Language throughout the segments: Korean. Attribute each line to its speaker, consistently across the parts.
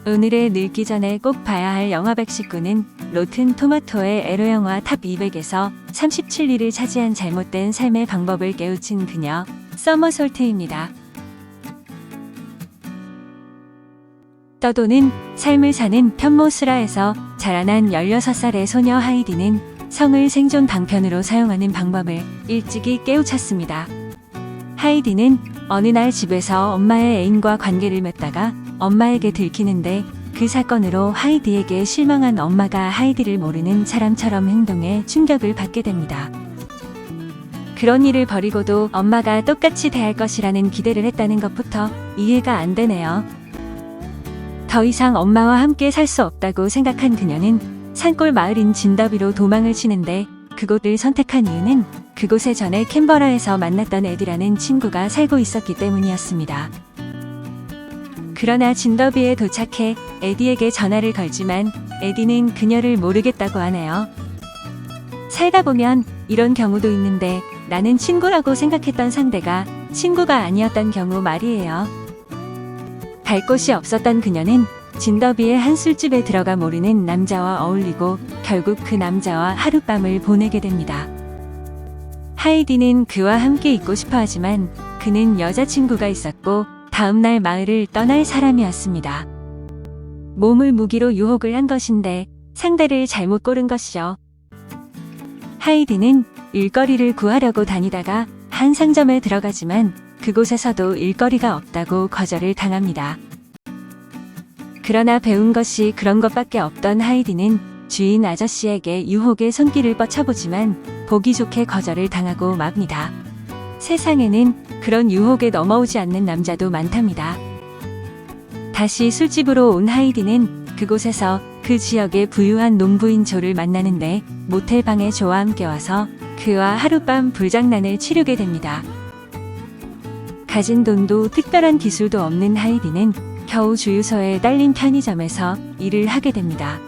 Speaker 1: 오늘의 늙기 전에 꼭 봐야 할 영화 119는 로튼 토마토의 에로 영화 탑 200에서 37위를 차지한 잘못된 삶의 방법을 깨우친 그녀 서머솔트입니다. 떠도는 삶을 사는 편모스라에서 자라난 16살의 소녀 하이디는 성을 생존 방편으로 사용하는 방법을 일찍이 깨우쳤습니다. 하이디는 어느 날 집에서 엄마의 애인과 관계를 맺다가 엄마에게 들키는데 그 사건으로 하이디에게 실망한 엄마가 하이디를 모르는 사람처럼 행동해 충격을 받게 됩니다. 그런 일을 벌이고도 엄마가 똑같이 대할 것이라는 기대를 했다는 것부터 이해가 안 되네요. 더 이상 엄마와 함께 살 수 없다고 생각한 그녀는 산골 마을인 진더비로 도망을 치는데 그곳을 선택한 이유는 그곳에 전에 캔버라에서 만났던 에디라는 친구가 살고 있었기 때문이었습니다. 그러나 진더비에 도착해 에디에게 전화를 걸지만 에디는 그녀를 모르겠다고 하네요. 살다 보면 이런 경우도 있는데 나는 친구라고 생각했던 상대가 친구가 아니었던 경우 말이에요. 갈 곳이 없었던 그녀는 진더비의 한 술집에 들어가 모르는 남자와 어울리고 결국 그 남자와 하룻밤을 보내게 됩니다. 하이디는 그와 함께 있고 싶어 하지만 그는 여자친구가 있었고 다음날 마을을 떠날 사람이었습니다. 몸을 무기로 유혹을 한 것인데 상대를 잘못 고른 것이죠. 하이디는 일거리를 구하려고 다니다가 한 상점에 들어가지만 그곳에서도 일거리가 없다고 거절을 당합니다. 그러나 배운 것이 그런 것밖에 없던 하이디는 주인 아저씨에게 유혹의 손길을 뻗쳐보지만 보기 좋게 거절을 당하고 맙니다. 세상에는 그런 유혹에 넘어오지 않는 남자도 많답니다. 다시 술집으로 온 하이디는 그곳에서 그 지역의 부유한 농부인 조를 만나는데 모텔 방에 조와 함께 와서 그와 하룻밤 불장난을 치르게 됩니다. 가진 돈도 특별한 기술도 없는 하이디는 겨우 주유소에 딸린 편의점에서 일을 하게 됩니다.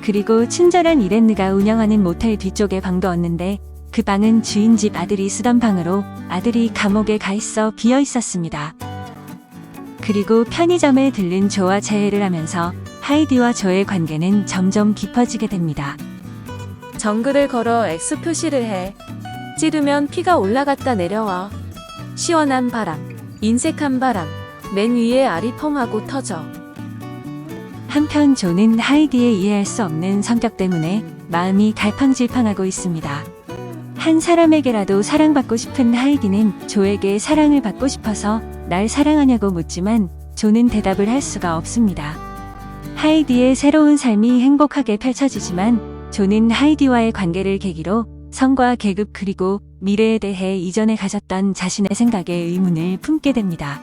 Speaker 1: 그리고 친절한 이렌느가 운영하는 모텔 뒤쪽에 방도 얻는데 그 방은 주인 집 아들이 쓰던 방으로 아들이 감옥에 가 있어 비어 있었습니다. 그리고 편의점에 들른 조와 재회를 하면서 하이디와 조의 관계는 점점 깊어지게 됩니다.
Speaker 2: 정글을 걸어 X 표시를 해. 찌르면 피가 올라갔다 내려와. 시원한 바람, 인색한 바람, 맨 위에 알이 펑하고 터져.
Speaker 1: 한편 조는 하이디의 이해할 수 없는 성격 때문에 마음이 갈팡질팡하고 있습니다. 한 사람에게라도 사랑받고 싶은 하이디는 조에게 사랑을 받고 싶어서 날 사랑하냐고 묻지만 조는 대답을 할 수가 없습니다. 하이디의 새로운 삶이 행복하게 펼쳐지지만 조는 하이디와의 관계를 계기로 성과 계급 그리고 미래에 대해 이전에 가졌던 자신의 생각에 의문을 품게 됩니다.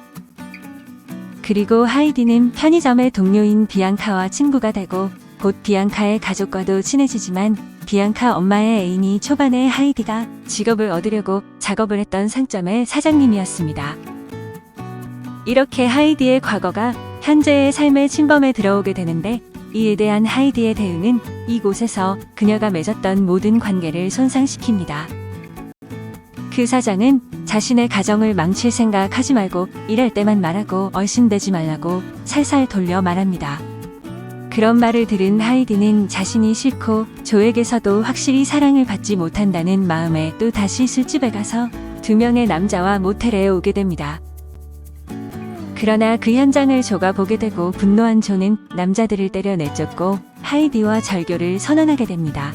Speaker 1: 그리고 하이디는 편의점의 동료인 비앙카와 친구가 되고 곧 비앙카의 가족과도 친해지지만 비앙카 엄마의 애인이 초반에 하이디가 직업을 얻으려고 작업을 했던 상점의 사장님이었습니다. 이렇게 하이디의 과거가 현재의 삶의 침범에 들어오게 되는데 이에 대한 하이디의 대응은 이곳에서 그녀가 맺었던 모든 관계를 손상시킵니다. 그 사장은 자신의 가정을 망칠 생각 하지 말고 일할 때만 말하고 얼씬대지 말라고 살살 돌려 말합니다. 그런 말을 들은 하이디는 자신이 싫고 조에게서도 확실히 사랑을 받지 못한다는 마음에 또 다시 술집에 가서 2명의 남자와 모텔에 오게 됩니다. 그러나 그 현장을 조가 보게 되고 분노한 조는 남자들을 때려 내쫓고 하이디와 절교를 선언하게 됩니다.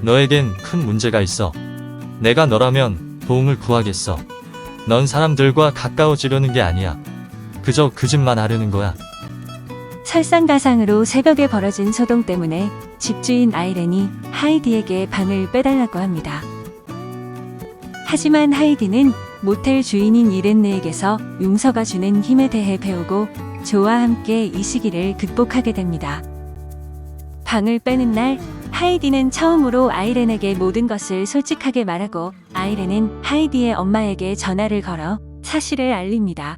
Speaker 3: 너에겐 큰 문제가 있어. 내가 너라면 도움을 구하겠어. 넌 사람들과 가까워지려는 게 아니야. 그저 그 짓만 하려는 거야.
Speaker 1: 설상가상으로 새벽에 벌어진 소동 때문에 집주인 아이렌이 하이디에게 방을 빼달라고 합니다. 하지만 하이디는 모텔 주인인 이렌느에게서 용서가 주는 힘에 대해 배우고 조와 함께 이 시기를 극복하게 됩니다. 방을 빼는 날 하이디는 처음으로 아이렌에게 모든 것을 솔직하게 말하고 아이렌은 하이디의 엄마에게 전화를 걸어 사실을 알립니다.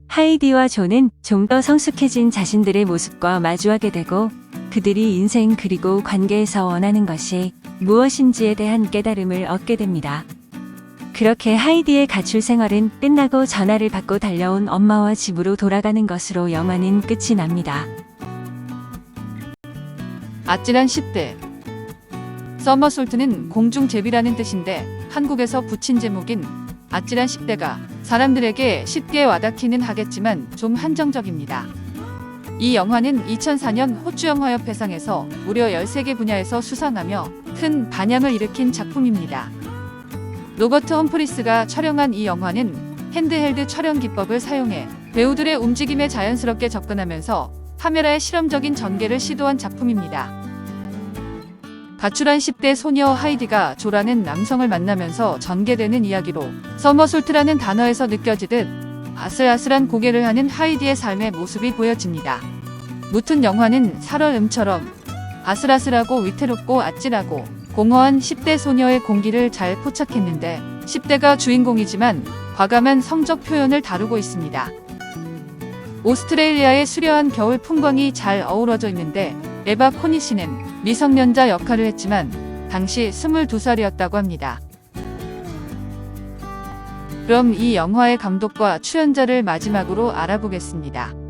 Speaker 1: 하이디와 조는 좀 더 성숙해진 자신들의 모습과 마주하게 되고 그들이 인생 그리고 관계에서 원하는 것이 무엇인지에 대한 깨달음을 얻게 됩니다. 그렇게 하이디의 가출 생활은 끝나고 전화를 받고 달려온 엄마와 집으로 돌아가는 것으로 영화는 끝이 납니다.
Speaker 4: 아찔한 10대. 서머솔트는 공중제비라는 뜻인데 한국에서 붙인 제목인 아찔한 10대가 사람들에게 쉽게 와닿기는 하겠지만 좀 한정적입니다. 이 영화는 2004년 호주영화협회상에서 무려 13개 분야에서 수상하며 큰 반향을 일으킨 작품입니다. 로버트 험프리스가 촬영한 이 영화는 핸드헬드 촬영 기법을 사용해 배우들의 움직임에 자연스럽게 접근하면서 카메라의 실험적인 전개를 시도한 작품입니다. 가출한 10대 소녀 하이디가 조라는 남성을 만나면서 전개되는 이야기로 서머솔트라는 단어에서 느껴지듯 아슬아슬한 고개를 하는 하이디의 삶의 모습이 보여집니다. 무튼 영화는 살얼음처럼 아슬아슬하고 위태롭고 아찔하고 공허한 10대 소녀의 공기를 잘 포착했는데 10대가 주인공이지만 과감한 성적 표현을 다루고 있습니다. 오스트레일리아의 수려한 겨울 풍광이 잘 어우러져 있는데 에바 코니 씨는 미성년자 역할을 했지만 당시 22살이었다고 합니다. 그럼 이 영화의 감독과 출연자를 마지막으로 알아보겠습니다.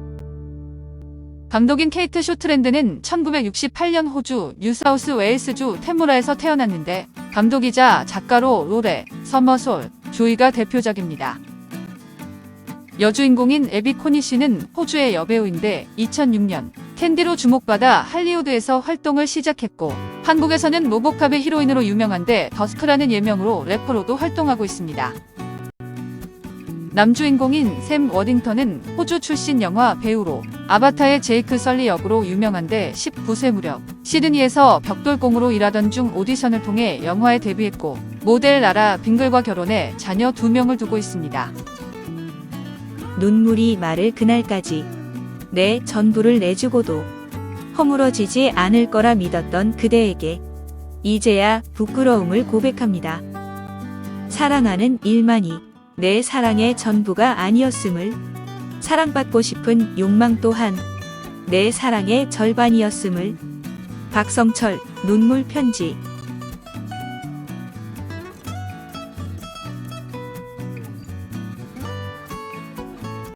Speaker 4: 감독인 케이트 쇼트랜드는 1968년 호주 뉴사우스 웨일스주 테무라에서 태어났는데 감독이자 작가로 롤의 서머솔, 조이가 대표작입니다. 여주인공인 에비 코니 씨는 호주의 여배우인데 2006년 캔디로 주목받아 할리우드에서 활동을 시작했고 한국에서는 로보캅의 히로인으로 유명한데 더스크라는 예명으로 래퍼로도 활동하고 있습니다. 남주인공인 샘 워딩턴은 호주 출신 영화 배우로 아바타의 제이크 설리 역으로 유명한데 19세 무렵 시드니에서 벽돌공으로 일하던 중 오디션을 통해 영화에 데뷔했고 모델 라라 빙글과 결혼해 자녀 2명을 두고 있습니다.
Speaker 5: 눈물이 마를 그날까지 내 전부를 내주고도 허물어지지 않을 거라 믿었던 그대에게 이제야 부끄러움을 고백합니다. 사랑하는 일만이 내 사랑의 전부가 아니었음을, 사랑받고 싶은 욕망 또한 내 사랑의 절반이었음을. 박성철, 눈물 편지.